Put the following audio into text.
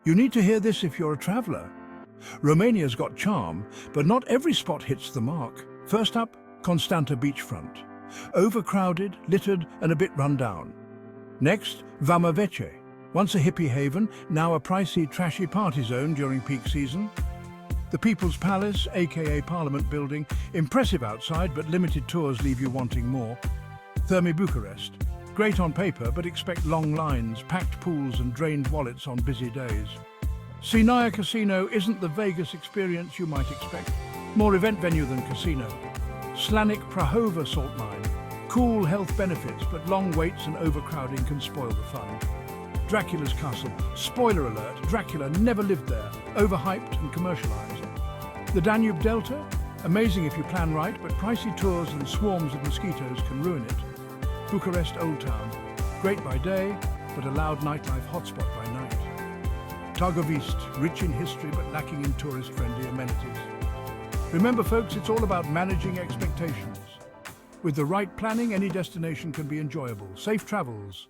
You need to hear this if you're a traveler. Romania's got charm, but not every spot hits the mark. First up, Constanta beachfront. Overcrowded, littered, and a bit run down. Next, Vama Veche. Once a hippie haven, now a pricey, trashy party zone during peak season. The People's Palace, aka Parliament Building, impressive outside, but limited tours leave you wanting more. Thermi Bucharest. Great on paper, but expect long lines, packed pools and drained wallets on busy days. Sinaia Casino isn't the Vegas experience you might expect. More event venue than casino. Slanik Prahova salt mine. Cool health benefits, but long waits and overcrowding can spoil the fun. Dracula's Castle. Spoiler alert, Dracula never lived there. Overhyped and commercialized. The Danube Delta. Amazing if you plan right, but pricey tours and swarms of mosquitoes can ruin it. Bucharest Old Town. Great by day, but a loud nightlife hotspot by night. Targovist, rich in history but lacking in tourist-friendly amenities. Remember folks, it's all about managing expectations. With the right planning, any destination can be enjoyable. Safe travels.